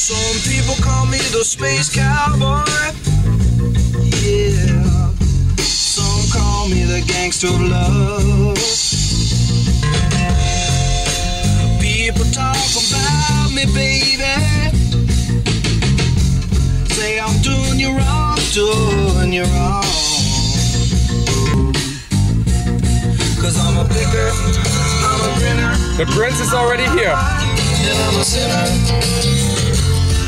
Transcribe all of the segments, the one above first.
Some people call me the space cowboy. Yeah. Some call me the gangster of love. People talk about me, baby. Say I'm doing you wrong, doing you wrong. 'Cause I'm a picker, I'm a grinner. The prince is already here. And I'm a sinner.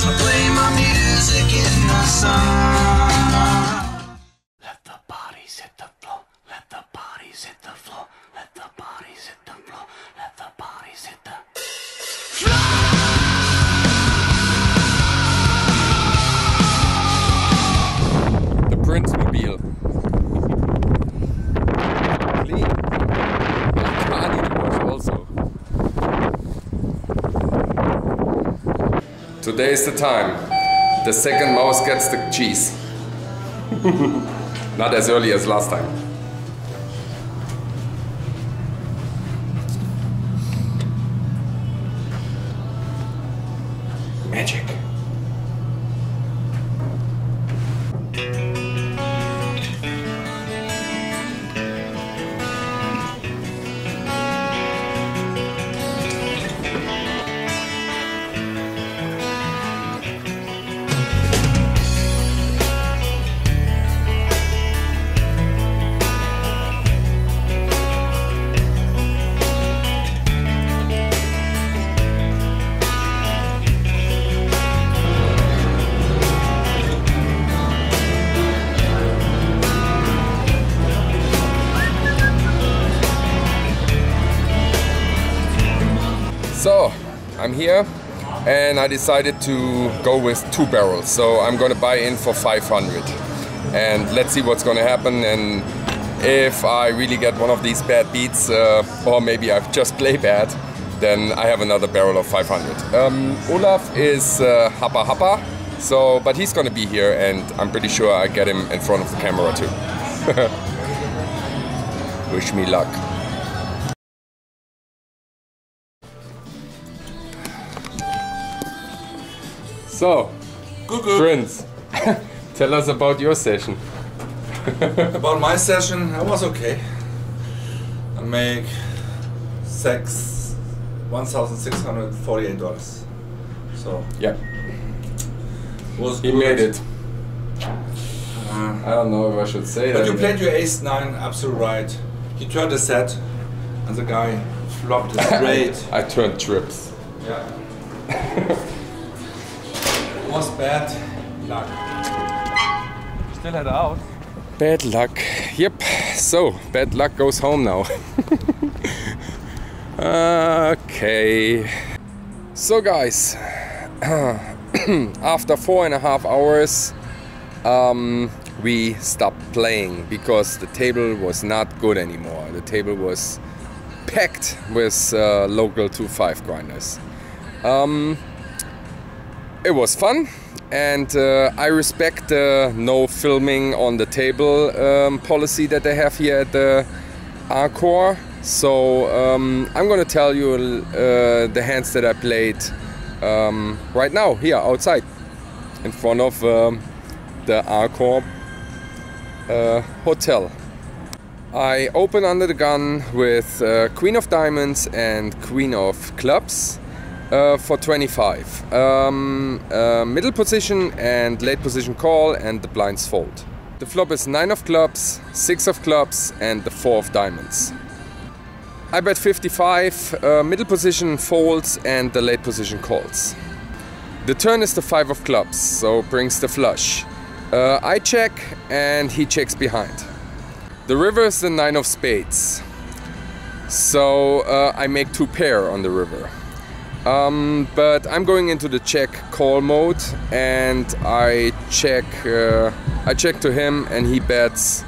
I play my music in the sun. Let the bodies hit the floor. Let the bodies hit the floor. Let the bodies hit the floor. Let the bodies hit the floor. The Prince Mobile. Clean. I need to wash also. Today is the time. The second mouse gets the cheese. Not as early as last time. Magic. So, I'm here and I decided to go with 2 barrels. So I'm gonna buy in for 500 and let's see what's gonna happen, and if I really get one of these bad beats or maybe I just play bad, then I have another barrel of 500. Olaf is happa happa, so, but he's gonna be here and I'm pretty sure I get him in front of the camera too. Wish me luck. So, Prince, tell us about your session. About my session, it was okay. I make $1,648. So yeah, was he good. made it. I don't know if I should say that. But you played your ace-9 absolutely right. You turned a set, and the guy flopped it straight. I turned trips. Yeah. Was bad luck. Still had out. Bad luck. Yep. So, bad luck goes home now. Okay. So guys, after 4.5 hours, we stopped playing because the table was not good anymore. The table was packed with local 2-5 grinders. It was fun, and I respect the no filming on the table policy that they have here at the Encore. So I'm gonna tell you the hands that I played right now here outside in front of the Encore hotel. I open under the gun with Queen of Diamonds and Queen of Clubs. For 25. Middle position and late position call, and the blinds fold. The flop is 9 of clubs, 6 of clubs, and the 4 of diamonds. I bet 55, middle position folds and the late position calls. The turn is the 5 of clubs, so brings the flush. I check and he checks behind. The river is the 9 of spades, so I make 2 pair on the river. But I'm going into the check call mode, and I check to him, and he bets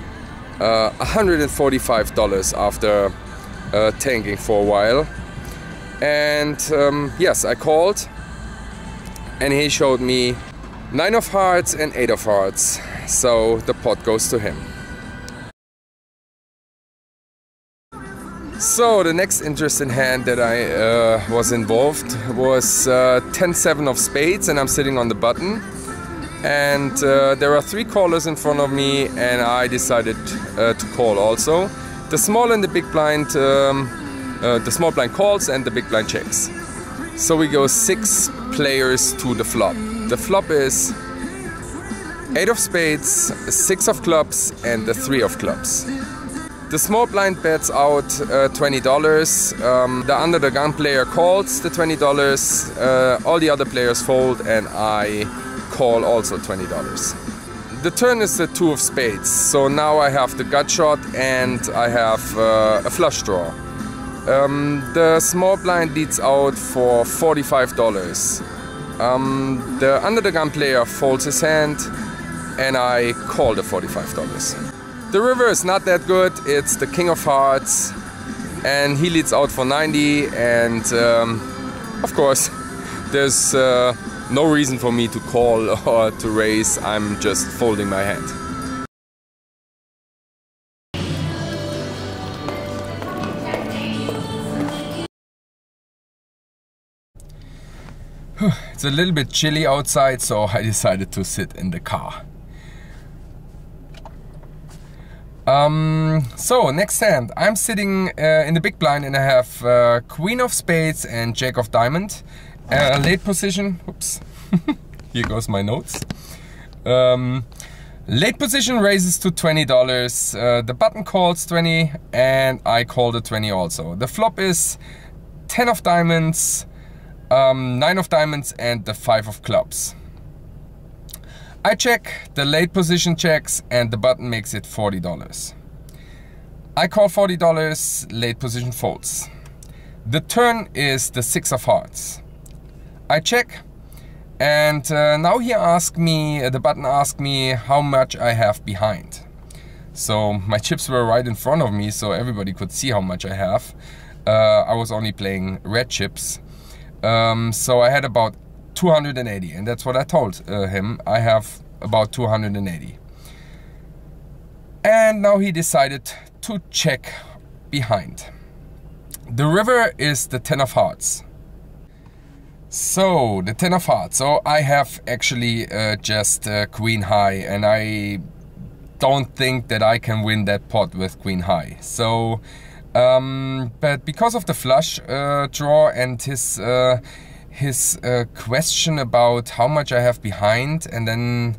$145 after tanking for a while. And yes, I called, and he showed me 9 of hearts and 8 of hearts, so the pot goes to him. So the next interesting hand that I was involved was 10-7 of spades, and I'm sitting on the button. And there are 3 callers in front of me, and I decided to call also. The small and the big blind, the small blind calls and the big blind checks. So we go 6 players to the flop. The flop is 8 of spades, 6 of clubs and the 3 of clubs. The small blind bets out $20. The under the gun player calls the $20. All the other players fold and I call also $20. The turn is the 2 of spades. So now I have the gut shot and I have a flush draw. The small blind leads out for $45. The under the gun player folds his hand and I call the $45. The river is not that good, it's the king of hearts and he leads out for 90 and of course there's no reason for me to call or to raise, I'm just folding my hand. It's a little bit chilly outside, so I decided to sit in the car. So next hand, I'm sitting in the big blind and I have queen of spades and jack of diamond. Late position, oops, here goes my notes. Late position raises to $20. The button calls 20 and I call the 20 also. The flop is 10 of diamonds, 9 of diamonds and the 5 of clubs. I check, the late position checks and the button makes it $40. I call $40, late position folds. The turn is the 6 of hearts. I check and now he asked me, the button asked me how much I have behind. So my chips were right in front of me so everybody could see how much I have. I was only playing red chips. So I had about 280 and that's what I told him. I have about 280. And now he decided to check behind. The river is the 10 of hearts. So the 10 of hearts. So I have actually just queen high and I don't think that I can win that pot with queen high. So but because of the flush draw and his question about how much I have behind and then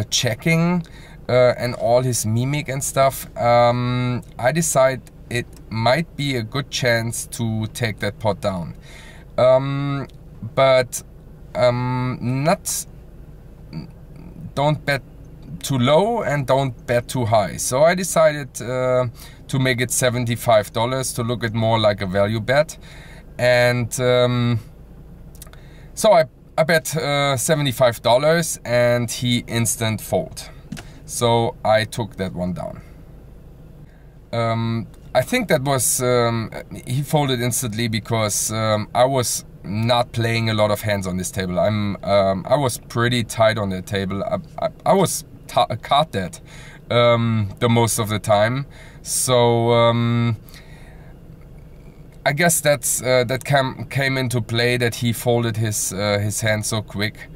checking and all his mimic and stuff, I decide it might be a good chance to take that pot down. But don't bet too low and don't bet too high. So I decided to make it $75 to look it more like a value bet. And so I bet $75 and he instant fold. So I took that one down. I think that was, he folded instantly because I was not playing a lot of hands on this table. I was pretty tight on the table. I was card dead the most of the time. So I guess that's that came into play that he folded his hand so quick.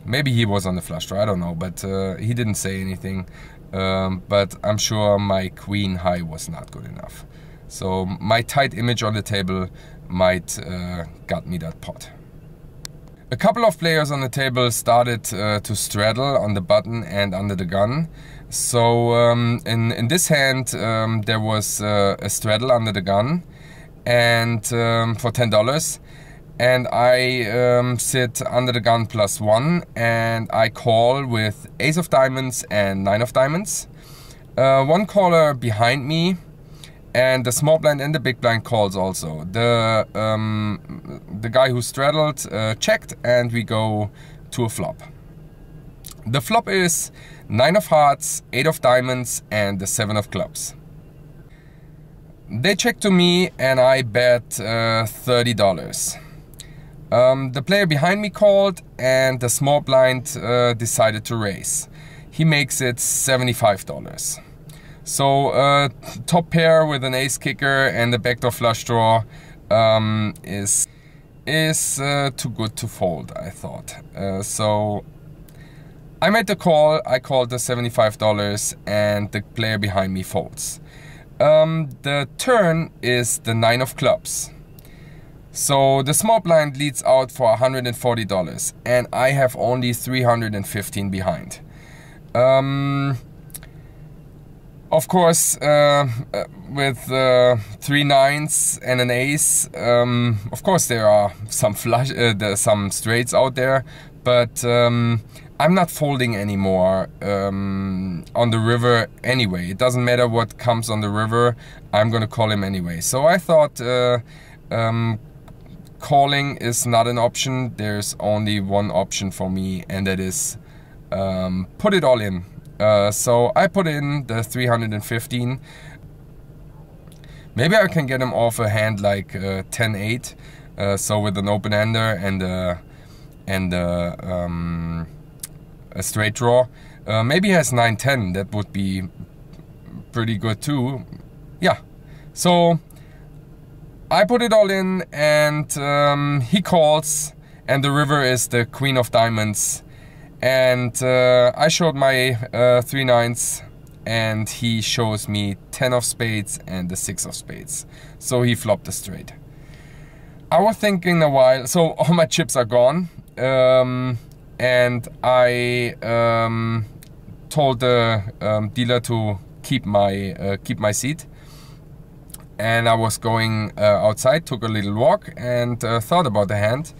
Maybe he was on the flush draw, I don't know, but he didn't say anything. But I'm sure my queen high was not good enough. So my tight image on the table might got me that pot. A couple of players on the table started to straddle on the button and under the gun. So in this hand there was a straddle under the gun and for $10. And I sit under the gun +1 and I call with ace of diamonds and 9 of diamonds. One caller behind me and the small blind and the big blind calls also. The guy who straddled checked and we go to a flop. The flop is 9 of hearts, 8 of diamonds and the 7 of clubs. They check to me and I bet $30. The player behind me called and the small blind decided to raise. He makes it $75. So top pair with an ace kicker and a backdoor flush draw is too good to fold, I thought. So I made the call. I called the $75 and the player behind me folds. The turn is the 9 of clubs. So the small blind leads out for $140 and I have only 315 behind. Of course, with 3 nines and an ace, of course there are some some straights out there, but I'm not folding anymore on the river anyway. It doesn't matter what comes on the river, I'm gonna call him anyway. So I thought calling is not an option. There's only one option for me, and that is put it all in. So I put in the 315. Maybe I can get him off a hand like 10-8. So with an open-ender and a straight draw. Maybe he has 9-10. That would be pretty good too. Yeah. So I put it all in, and he calls, and the river is the queen of diamonds. And I showed my 3 nines, and he shows me 10 of spades and the 6 of spades. So he flopped the straight. I was thinking a while, so all my chips are gone, and I told the dealer to keep my seat. And I was going outside, took a little walk, and thought about the hand,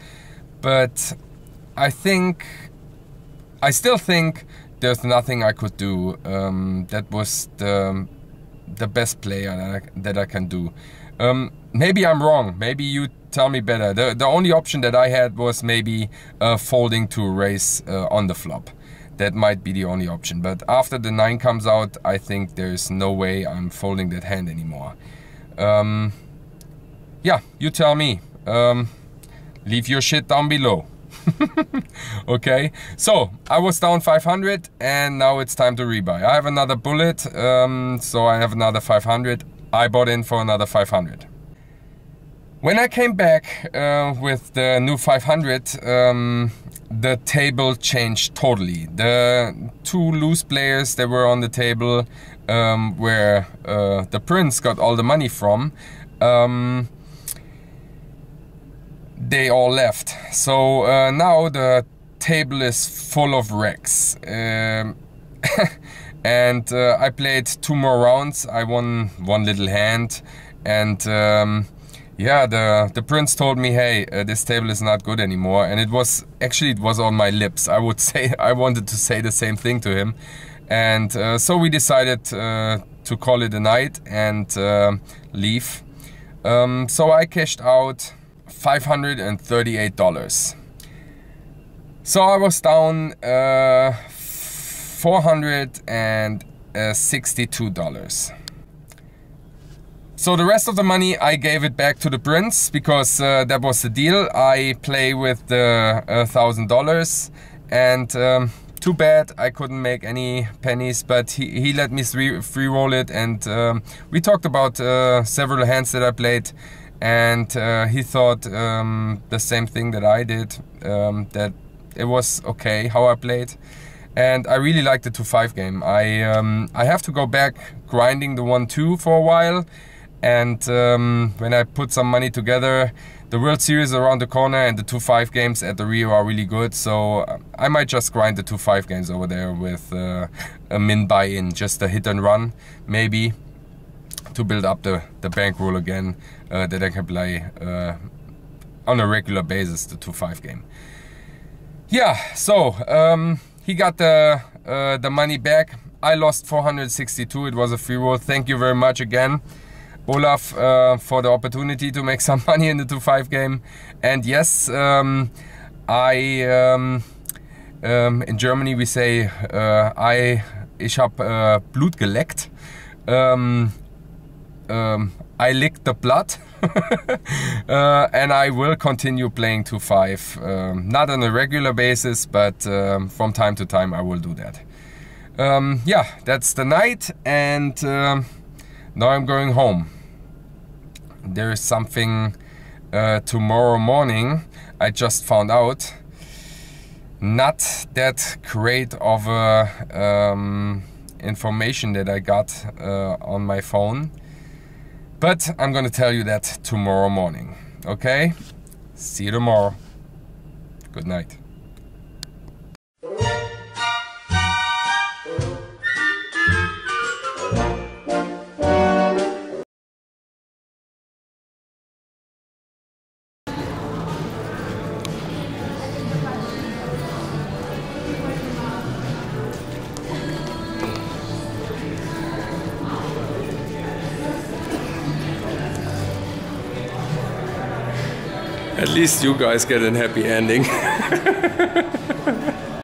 but I still think there's nothing I could do. That was the best play that I can do. Maybe I'm wrong. Maybe you tell me better. The only option that I had was maybe folding to a raise on the flop. That might be the only option. But after the 9 comes out, I think there's no way I'm folding that hand anymore. Yeah, you tell me. Leave your shit down below. Okay, so I was down 500 and now it's time to rebuy. I have another bullet, so I have another 500. I bought in for another 500. When I came back with the new 500, the table changed totally. The 2 loose players that were on the table, where the prince got all the money from, they all left. So now the table is full of wrecks. And I played 2 more rounds. I won 1 little hand, and yeah, the prince told me, hey, this table is not good anymore. And it was on my lips. I would say, I wanted to say the same thing to him. And so we decided to call it a night and leave. So I cashed out $538. So I was down $462. So the rest of the money I gave it back to the prince, because that was the deal. I play with the $1,000, and too bad I couldn't make any pennies, but he let me free roll it, and we talked about several hands that I played, and he thought the same thing that I did, that it was okay how I played. And I really liked the 2-5 game. I have to go back grinding the 1-2 for a while. And when I put some money together, the World Series around the corner and the 2-5 games at the Rio are really good. So I might just grind the 2-5 games over there with a min buy-in, just a hit and run, maybe, to build up the bankroll again, that I can play on a regular basis, the 2-5 game. Yeah, so he got the money back. I lost 462. It was a free roll. Thank you very much again, Olaf, for the opportunity to make some money in the 2-5 game. And yes, in Germany we say, ich hab Blut geleckt. I licked the blood. And I will continue playing 2-5, not on a regular basis, but from time to time I will do that. yeah, that's the night, and now I'm going home. There is something tomorrow morning I just found out. Not that great of information that I got on my phone, but I'm gonna tell you that tomorrow morning. Okay? See you tomorrow. Good night. At least you guys get a happy ending.